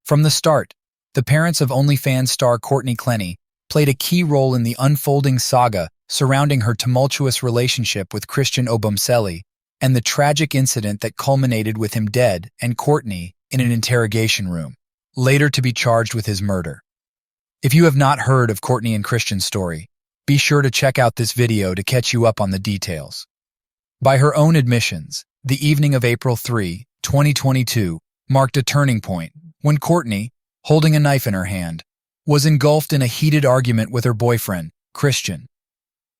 From the start, the parents of OnlyFans star Courtney Clenny played a key role in the unfolding saga surrounding her tumultuous relationship with Christian Obuseli and the tragic incident that culminated with him dead and Courtney in an interrogation room, later to be charged with his murder. If you have not heard of Courtney and Christian's story, be sure to check out this video to catch you up on the details. By her own admissions, the evening of April 3, 2022, marked a turning point when Courtney, holding a knife in her hand, was engulfed in a heated argument with her boyfriend, Christian.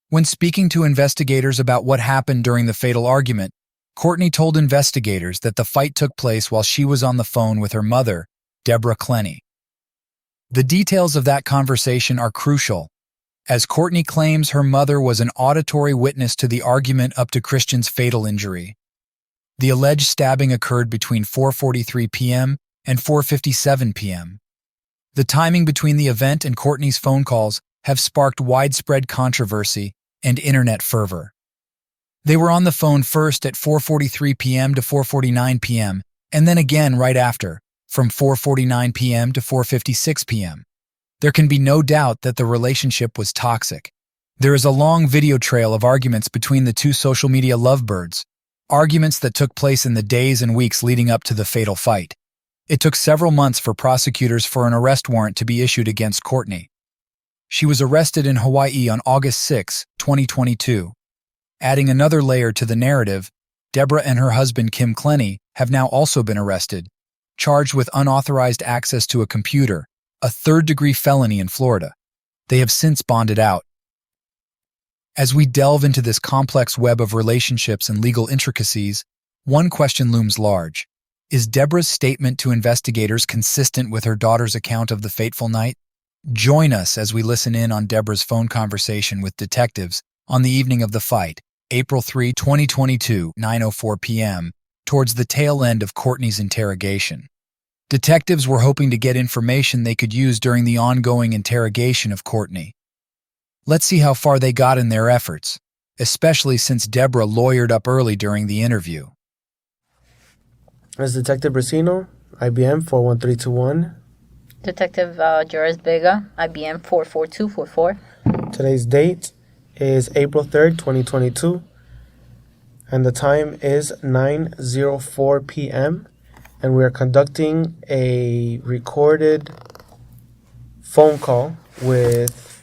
When speaking to investigators about what happened during the fatal argument, Courtney told investigators that the fight took place while she was on the phone with her mother, Clenney. The details of that conversation are crucial, as Courtney claims her mother was an auditory witness to the argument up to Christian's fatal injury. The alleged stabbing occurred between 4:43 p.m. and 4:57 p.m. The timing between the event and Courtney's phone calls have sparked widespread controversy and internet fervor. They were on the phone first at 4:43 p.m. to 4:49 p.m. and then again right after, from 4:49 p.m. to 4:56 p.m. There can be no doubt that the relationship was toxic. There is a long video trail of arguments between the two social media lovebirds, arguments that took place in the days and weeks leading up to the fatal fight. It took several months for prosecutors for an arrest warrant to be issued against Courtney. She was arrested in Hawaii on August 6, 2022. Adding another layer to the narrative, Deborah and her husband Kim Clenny have now also been arrested, charged with unauthorized access to a computer, a third-degree felony in Florida. They have since bonded out. As we delve into this complex web of relationships and legal intricacies, one question looms large. Is Deborah's statement to investigators consistent with her daughter's account of the fateful night? Join us as we listen in on Deborah's phone conversation with detectives on the evening of the fight, April 3, 2022, 9:04 p.m., towards the tail end of Courtney's interrogation. Detectives were hoping to get information they could use during the ongoing interrogation of Courtney. Let's see how far they got in their efforts, especially since Deborah lawyered up early during the interview. As Detective Brasino, IBM 41321. Detective Joris Vega, IBM 44244. Today's date is April 3rd, 2022, and the time is 9:04 p.m., and we are conducting a recorded phone call with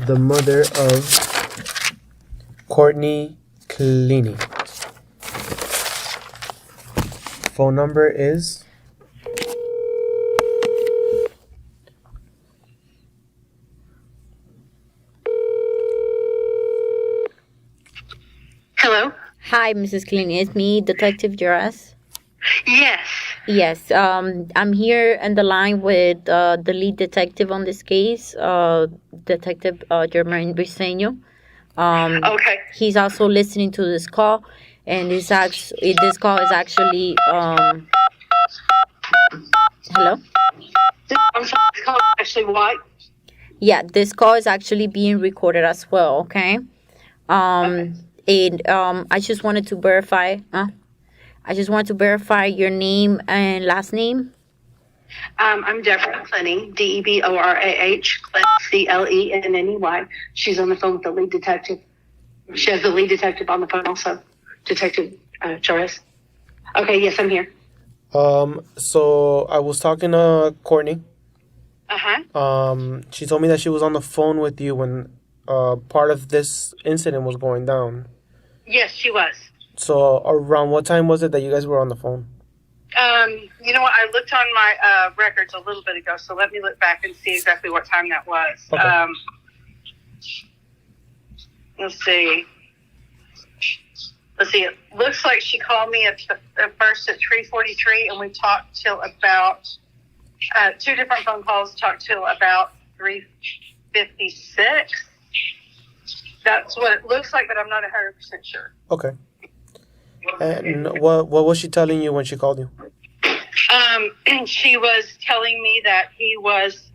the mother of Courtney Clenny. Phone number is Hello? Hi, Mrs. Clenny. It's me, Detective Joris. Yes. Yes, I'm here in the line with the lead detective on this case, Detective Germain Briseño. Okay. He's also listening to this call, and this call is actually hello? I'm sorry, this call actually what? Yeah, this call is actually being recorded as well, okay? Okay. And I just wanted to verify your name and last name. I'm Deborah Clenny, Deborah, Clenney. She's on the phone with the lead detective. She has the lead detective on the phone also, Detective Joris. Okay, yes, I'm here. So I was talking to Courtney. Uh-huh. She told me that she was on the phone with you when part of this incident was going down. Yes, she was. So around what time was it that you guys were on the phone? You know what? I looked on my records a little bit ago, so let me look back and see exactly what time that was. Okay. Let's see. It looks like she called me at first at 3:43, and we talked till about two different phone calls. Talked till about 3:56. That's what it looks like, but I'm not 100% sure. Okay. And what was she telling you when she called you? She was telling me that he was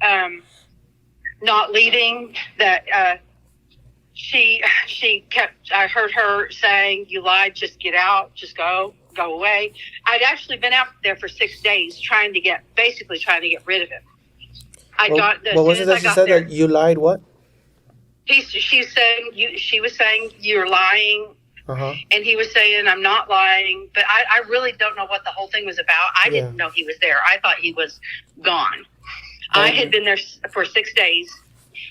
not leaving, that she kept, I heard her saying, "You lied, just get out, just go, go away. I'd actually been out there for 6 days trying to get rid of him. What was it that she said that you lied? What? She was saying you're lying. And he was saying, I'm not lying. But I really don't know what the whole thing was about. I didn't know he was there. I thought he was gone. I had been there for 6 days.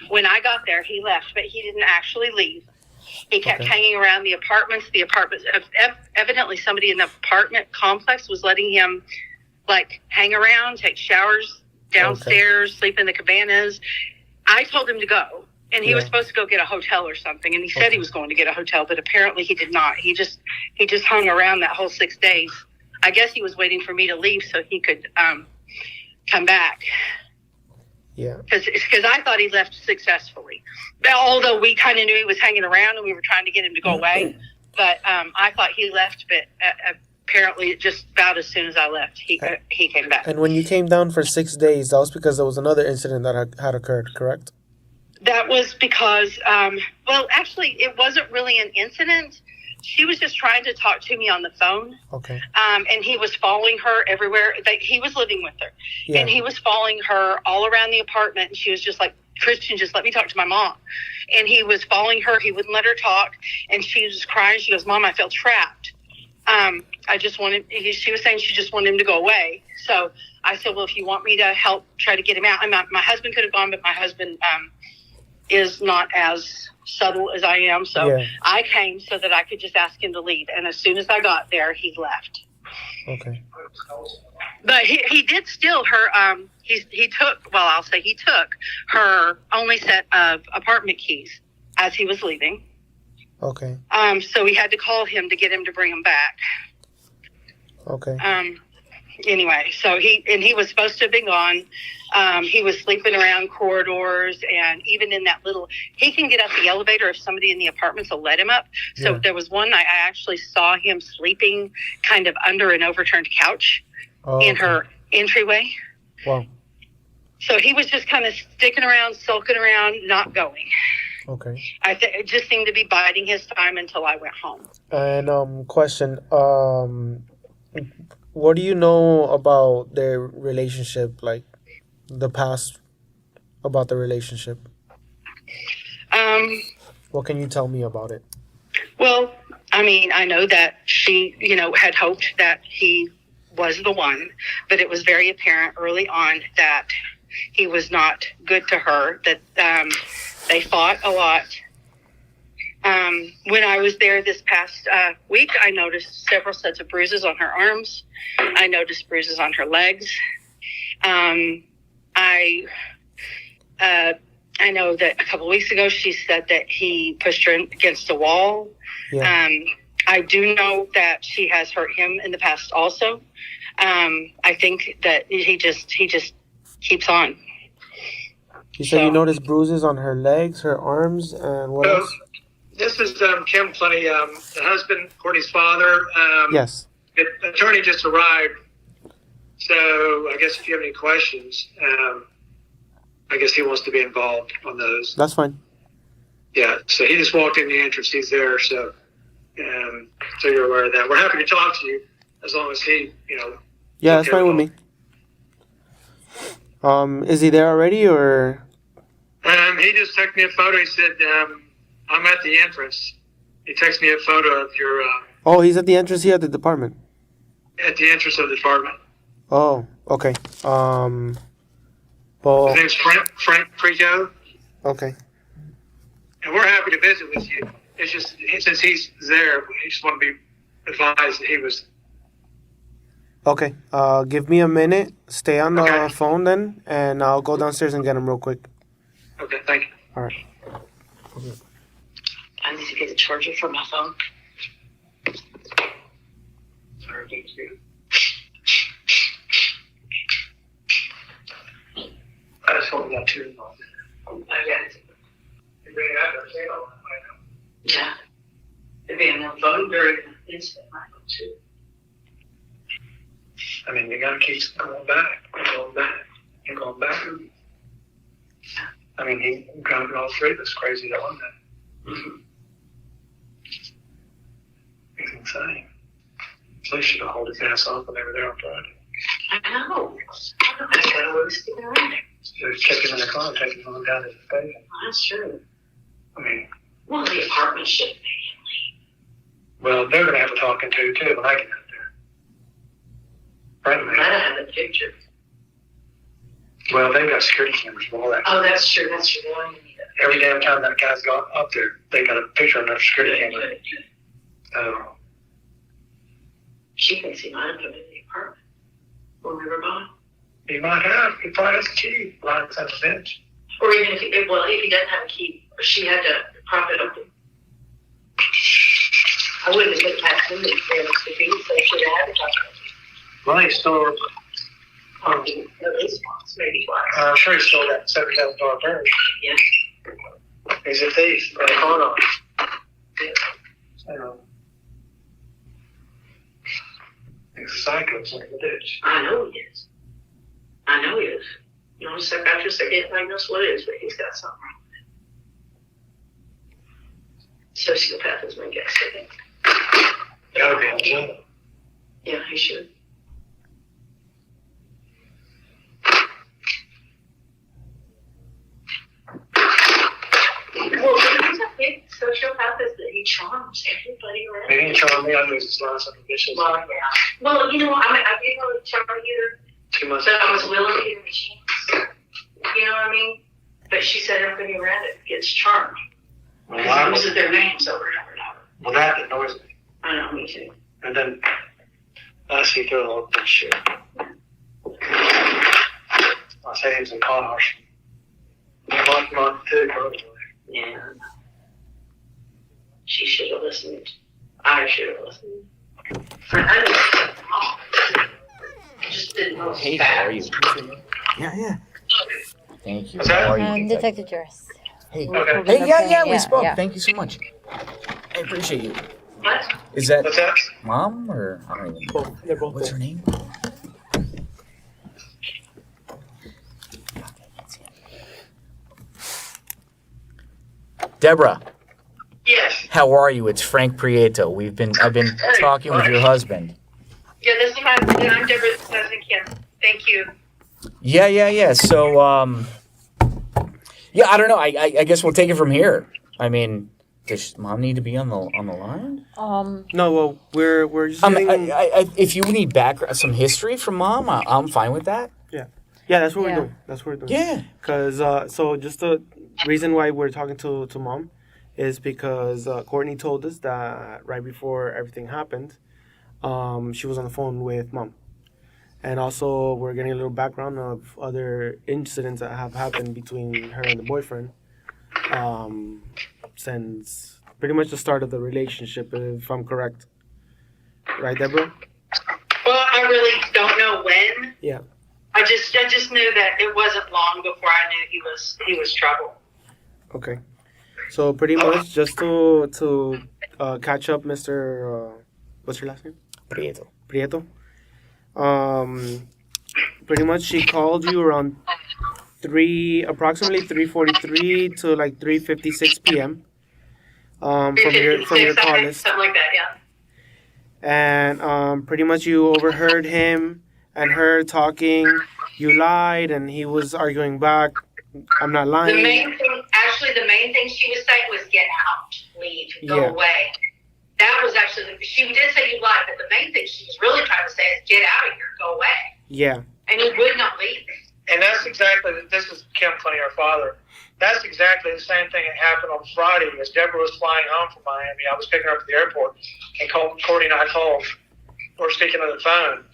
When I got there, he left, but he didn't actually leave. He kept hanging around the apartments. Evidently somebody in the apartment complex was letting him, like, hang around, take showers downstairs, sleep in the cabanas. I told him to go. And he was supposed to go get a hotel or something. And he said he was going to get a hotel, but apparently he did not. He just hung around that whole 6 days. I guess he was waiting for me to leave so he could come back. Yeah. Because I thought he left successfully. Although we kind of knew he was hanging around and we were trying to get him to go away. But I thought he left, but apparently just about as soon as I left, he came back. And when you came down for 6 days, that was because there was another incident that had occurred, correct? That was because, actually, it wasn't really an incident. She was just trying to talk to me on the phone. Okay. And he was following her everywhere. He was living with her. Yeah. And he was following her all around the apartment. And she was just like, Christian, just let me talk to my mom. And he was following her. He wouldn't let her talk. And she was crying. She goes, Mom, I feel trapped. She was saying she just wanted him to go away. So I said, well, if you want me to help try to get him out. My husband could have gone, but my husband is not as subtle as I am. So I came so that I could just ask him to leave. And as soon as I got there, he left. Okay. But he did steal her, he took her only set of apartment keys as he was leaving. Okay. So we had to call him to get him to bring them back. Okay. Anyway, so he was supposed to have been gone. He was sleeping around corridors, and even in that he can get up the elevator if somebody in the apartments will let him up. So there was one night I actually saw him sleeping kind of under an overturned couch in her entryway. Wow. So he was just kind of sticking around, sulking around, not going. Okay. It just seemed to be biding his time until I went home. And question, what do you know about their relationship, like the past about the relationship? What can you tell me about it? Well, I mean, I know that she, had hoped that he was the one, but it was very apparent early on that he was not good to her, that they fought a lot. When I was there this past week, I noticed several sets of bruises on her arms. I noticed bruises on her legs. I know that a couple of weeks ago she said that he pushed her against a wall. Yeah. I do know that she has hurt him in the past also. I think that he just keeps on. You said you noticed bruises on her legs, her arms, and what else? This is Kim Clenny, the husband, Courtney's father. Yes. The attorney just arrived, so I guess if you have any questions, I guess he wants to be involved on those. That's fine. Yeah, so he just walked in the entrance. He's there, so you're aware of that. We're happy to talk to you as long as he, Yeah, that's fine with me. Is he there already, or? He just texted me a photo. He said, I'm at the entrance. He texted me a photo of your... Oh, he's at the entrance here at the department? At the entrance of the department. Oh, okay. His name's Frank Frigo. Okay. And we're happy to visit with you. It's just, since he's there, we just want to be advised that he was... Okay. Give me a minute. Stay on the phone then, and I'll go downstairs and get him real quick. Okay, thank you. All right. I need to get the charger for my phone. Sorry, thank you. I just want that too. Yeah. It'd be on the phone very instant, too. I mean, you gotta keep going back and going back and going back. I mean, he grounded all three of us crazy that one day. Mm-hmm. It's insane. They should have hauled his ass off when they were there on Friday. I know. I don't know why was sticking around there. They would check him in the car and take him on down to the station. That's true. I mean, Well, the apartment shouldn't be. well, they're going to have a talking to, too, when I get out there. Right, I man. don't have a picture. Well, they've got security cameras for all that. Oh, that's true. That's true. Well, you need it. Every damn time that guy's gone up there, they got a picture on their security camera. Oh, She thinks he might have come in the apartment when we were gone. he might have. He probably has a key. Lines on the bench. Or even if he doesn't have a key, she had to prop it open. I wouldn't have put past him if there was the key, so she should have had to prop it Well, he stole, open. At least once, maybe twice. I'm sure he stole that $7,000 purse. Yeah. He's a thief. And a con artist. So, he's a psycho, it's like a bitch. I know he is. You know, psychiatrists are getting diagnosed what it is, but he's got something wrong with it. Sociopath is my guess, I think. Gotta be in jail. Yeah, he should. Well, the reason I think sociopath is that he charms everybody around. He didn't charm me. I knew his last ambitions. Well, yeah. Well, you know, I didn't really charm either, 2 months. but I was willing to give him a chance. You know what I mean? But she said everybody around it gets charmed. Well, Because I he was, uses their names over and over and over. well, that annoys me. I know, me too. And then I see through all that shit. I say he's a con artist. Month two, probably. Yeah. She should have listened. I should have listened. I know. I just didn't know. Hey, how are you? Yeah. Thank you. What's that? How are you? Detective Juris. Hey. Okay. Hey, yeah, we spoke. yeah. Thank you so much. I appreciate you. What? Is that What's that? mom or I don't even know. They're both What's there. her name? Deborah, Yes. how are you? It's Frank Prieto. I've been talking with your husband. Yeah, this is my husband. I'm Deborah's cousin Kim. Thank you. Yeah. So, yeah, I don't know. I guess we'll take it from here. I mean, does mom need to be on the line? No, well, we're just getting... If you need some history from mom, I'm fine with that. Yeah, that's what Yeah. we're doing. That's what we're doing. Yeah. Because, so just the reason why we're talking to mom is because Courtney told us that right before everything happened, she was on the phone with mom. And also, we're getting a little background of other incidents that have happened between her and the boyfriend since pretty much the start of the relationship, if I'm correct. Right, Deborah? Well, I really don't know when. Yeah. I just knew that it wasn't long before I knew he was trouble. Okay. So pretty much just to catch up, Mr. What's your last name? Prieto. Pretty much she called you around approximately 3:43 to like 3:56 p.m. From your call list. Something like that, yeah. And pretty much you overheard him and her talking. You lied, and he was arguing back. I'm not lying. The main thing she was saying was get out, leave, go Yeah. away. That was actually, she did say you lied, but the main thing she was really trying to say is get out of here, go away. Yeah. And he would not leave. And that's exactly, this is Kim Clenny, our father. That's exactly the same thing that happened on Friday as Deborah was flying home from Miami. I was picking her up at the airport, and Courtney and I called. We're speaking on the phone,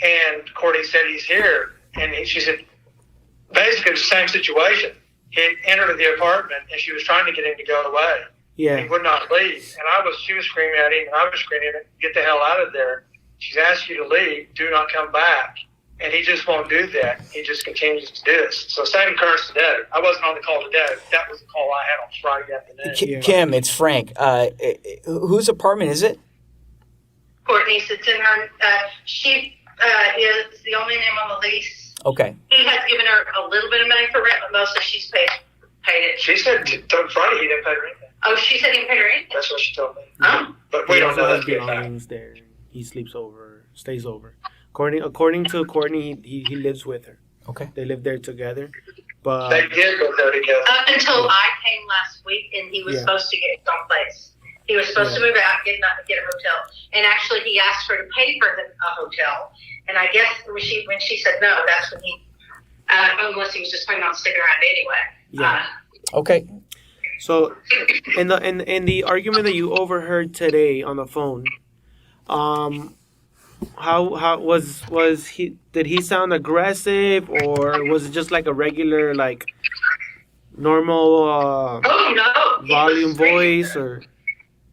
and Courtney said he's here. And she said, basically the same situation. He entered the apartment, and she was trying to get him to go away. Yeah. He would not leave. And she was screaming at him, and I was screaming at him, get the hell out of there. She's asked you to leave, do not come back. And he just won't do that. He just continues to do this. So same occurrence today. I wasn't on the call today. That was the call I had on Friday afternoon. Kim, it's Frank. Whose apartment is it? Courtney sits in her, she is the only name on the lease. Okay. He has given her a little bit of money for rent, but mostly she's paid it. She said on Friday he didn't pay her anything. Oh, she said he paid her anything. That's what she told me. Oh. But we don't know his that to be a fact. belongings there. he sleeps over, stays over. According to Courtney, he lives with her. Okay. They live there together. But They did go there together. Up until I came last week, and he was supposed to get someplace. He was supposed to move out, get a hotel, and actually he asked her to pay for a hotel. And I guess when she said no, that's when he, unless he was just planning on sticking around anyway. Yeah. Okay. So, in the argument that you overheard today on the phone, how was he? Did he sound aggressive, or was it just like a regular, like normal volume voice, or?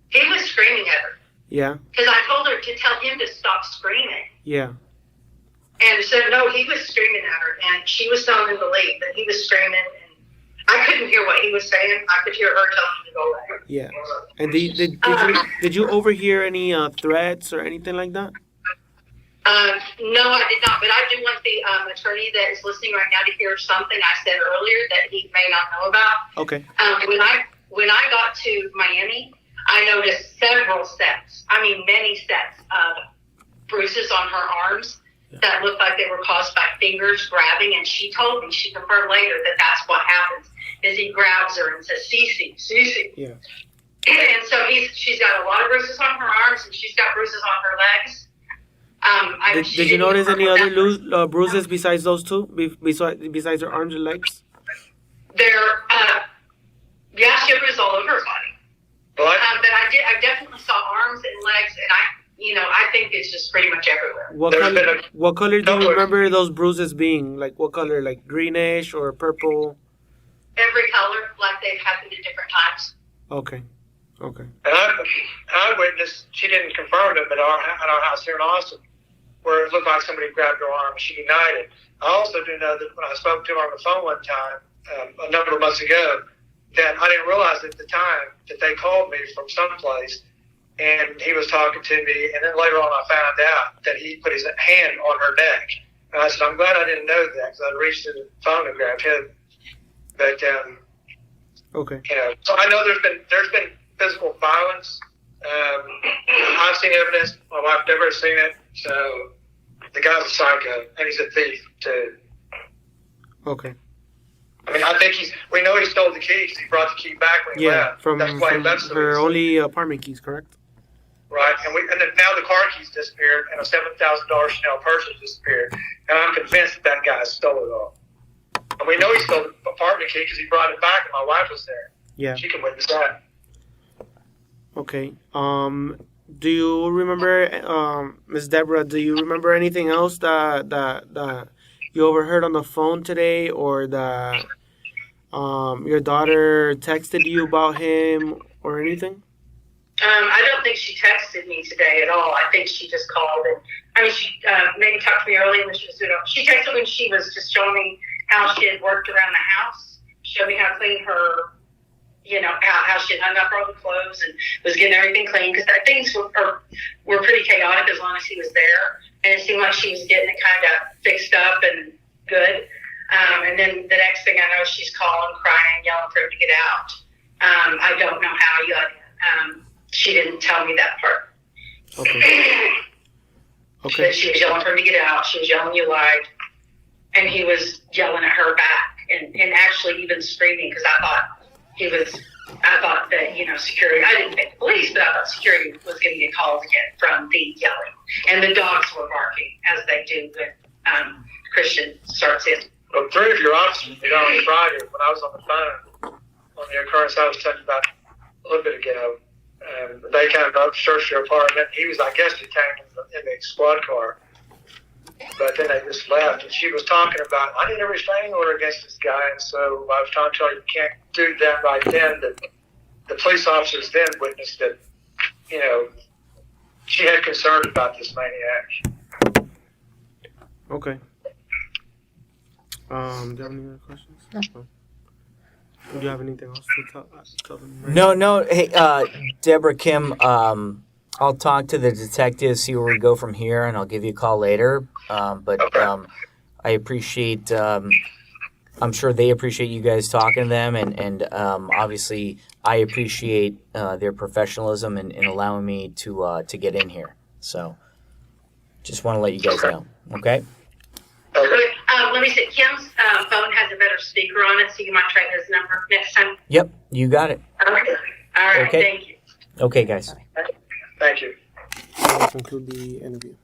He was screaming at her. Yeah. Because I told her to tell him to stop screaming. Yeah. And so, no, he was screaming at her, and she was telling him to leave, but he was screaming, and I couldn't hear what he was saying. I could hear her telling him to go away. Yeah. And did you overhear any threats or anything like that? No, I did not, but I do want the attorney that is listening right now to hear something I said earlier that he may not know about. Okay. When I got to Miami, I noticed several sets, many sets of bruises on her arms that looked like they were caused by fingers grabbing, and she told me, she confirmed later, that that's what happens, is he grabs her and says, Cece, Cece. Yeah. And so she's got a lot of bruises on her arms, and she's got bruises on her legs. Did you notice any other bruises besides those two, besides her arms and legs? She had bruises all over her body. But I definitely saw arms and legs, and I think it's just pretty much everywhere. What color do you remember those bruises being? Like what color? Like greenish or purple? Every color, like they've happened at different times. Okay. And I witnessed, she didn't confirm it, but at our house here in Austin, where it looked like somebody grabbed her arm and she denied it. I also do know that when I spoke to her on the phone one time, a number of months ago, that I didn't realize at the time that they called me from someplace and he was talking to me, and then later on I found out that he put his hand on her neck. And I said, I'm glad I didn't know that, because I reached to the phone and grabbed him. But, okay. So I know there's been physical violence. I've seen evidence. My wife never has seen it. So the guy's a psycho, and he's a thief too. Okay. I think we know he stole the keys. He brought the key back when he left. From her only apartment keys, correct? Right, and now the car keys disappeared, and a $7,000 Chanel purse has disappeared, and I'm convinced that guy stole it all. And we know he stole the apartment key because he brought it back, and my wife was there. Yeah. She can witness that. Okay. Do you remember, Miss Deborah? Do you remember anything else that you overheard on the phone today, or that your daughter texted you about him, or anything? I don't think she texted me today at all. I think she just called, and she maybe talked to me early when she was doing it. She texted when she was just showing me how she had worked around the house, showed me how to clean her, how she had hung up all the clothes and was getting everything clean, because things were pretty chaotic as long as he was there, and it seemed like she was getting it kind of fixed up and good. And then the next thing I know, she's calling, crying, yelling for him to get out. I don't know how yet. She didn't tell me that part. Okay. But she was yelling for him to get out. She was yelling, "You lied," and he was yelling at her back, and actually even screaming, because I thought that security. I didn't think the police, but I thought security was going to get called again from the yelling, and the dogs were barking as they do when Christian starts in. Well, 3 of your officers were down on Friday when I was on the phone on the occurrence I was telling you about a little bit ago. They kind of searched her apartment. He was, I guess, detained in the squad car. But then they just left. And she was talking about, I need a restraining order against this guy. And so I was trying to tell her, you can't do that right then. But the police officers then witnessed that, she had concerns about this maniac. Okay. Do you have any other questions? No. Do you have anything else to tell them? Right? No. Hey, Deborah, Kim, I'll talk to the detective, see where we go from here, and I'll give you a call later. I appreciate, I'm sure they appreciate you guys talking to them, and obviously I appreciate their professionalism in allowing me to get in here. So Just want to let you guys know. Okay. Let me see. Kim's phone has a better speaker on it, so you might try his number next time. Yep, you got it. Okay. All right. Okay. Thank you. Okay, guys. Thank you. That will conclude the interview.